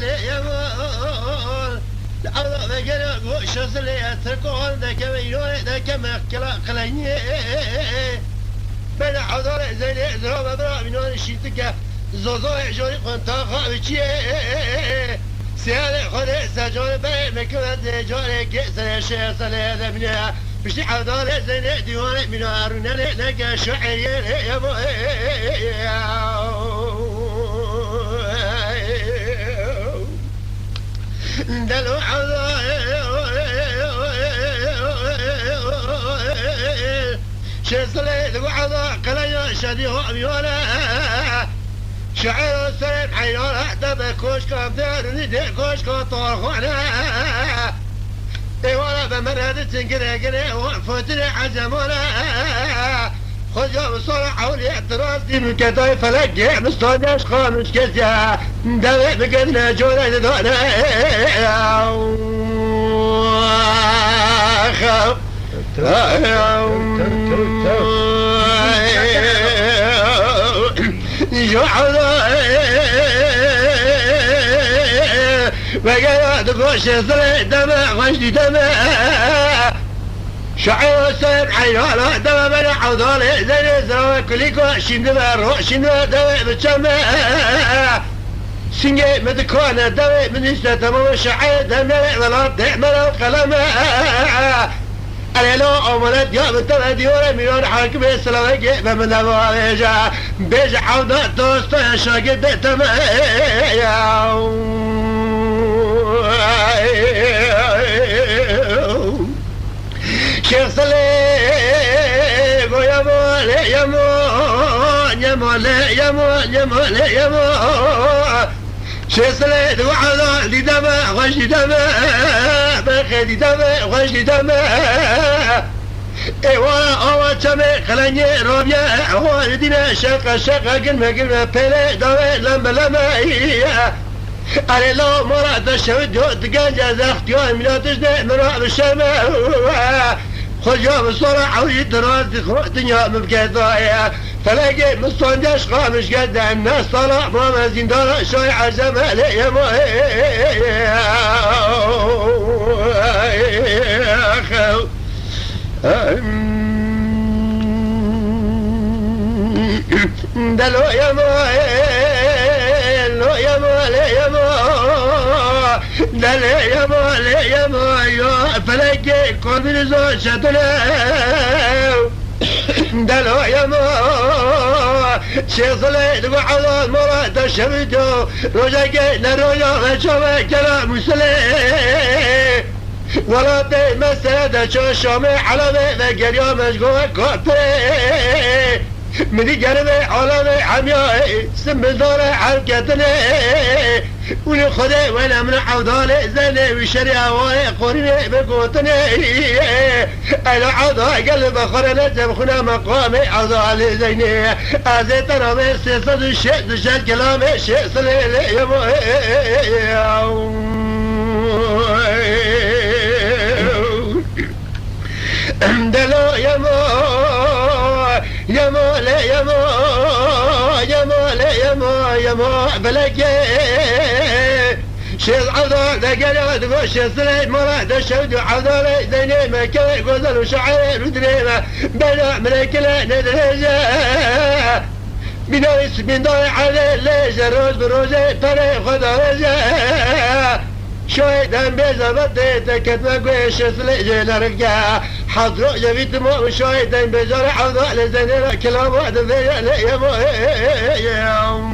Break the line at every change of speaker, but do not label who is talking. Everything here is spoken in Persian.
يمون الله بقرب وشوز لي تركون ذاك ميلون ذاك مكلا قلني بنا حضر زي ذراب برا منون شيتك زوزو جوري قنطا خابتشي سيال خد سجون بي مكلا جوري كسر شيء سنة ذبنا بشي حضر زي ديوان من أرونا لك شعر يبو دلو حضر شسلي وعضا قليا شديه أميونا شعر السيد حيونا دم كوشكا بدارني دي كوشكا طارخونا ديوانا بمرهد تنقري قري وفوتني حزمونا خذ يوم صورة حولي اعتراض دي من كتاي فلقي مستوداش خامش كزيا دوي بقدنا جونا دونا خاف بقى تقوش صلي دماء غشي دماء شعير سيد حيوانا دماء بنا حوضالي زي زراوي كليكو شندماء روح شندماء دواء بتشماء سنجي مدكونا دواء من استتمام شعير دماء ولا تعمل قلماء أنا أمرت يا بتبع ديورة مليون حاكم السلام جيب من الوالجة بيج حوضة دوست يا شاقد تمام شيخ صليب يا مول يا مول يا مول يا مول يا مول يا مول شيخ صليب وعلى لي دماء غشي دماء بخدي دماء غشي دماء ايوا اوا تمي خلاني روبيا هو دينا شقه شقه قلنا بلا دواء لما على لو مراد الشهود دقانجا زختيون ملاتش ده مراد الشماء خذ يوم الصراحة ويدراز دنيا مبكيضايا فلاقي مستونداش خامش قد الناس طلع ماما زندارة شايعة جمال يا خو دلو يا لو يا دل يا فلاقي كل من زوج شتلو دلو يا شيخ صليد وعلى المراد الشبدو رجاقي لرويا وشوى كلام مسلم ولا بي مسادة شو شومي على بي قريا مشغوة كوبي مني قربي علامي حمياي سم داري حركتني ولي خدي وانا من حوضالي زيني وشريعة واي قريني بقوتني انا عضا قلب خرنا جمخنا مقامي عضالي زيني ازيت انا ميسي صد الشيء دشال كلامي شيء صليلي يا دلو يا يا بلاقي شيخ عضال دقلت وش سليم مراد الشود وعضالي زيني مكي غزل وشعير ودريمة بلا ملكلا ندرجة بنايس من ضايع علي ليش روز بروزي بري خضرجة شوية بيزا بديت كتب قويش سليجي لرقا حضروا جبيت مو شوية بيزا حضر لزيني كلام واحد ذي لي يا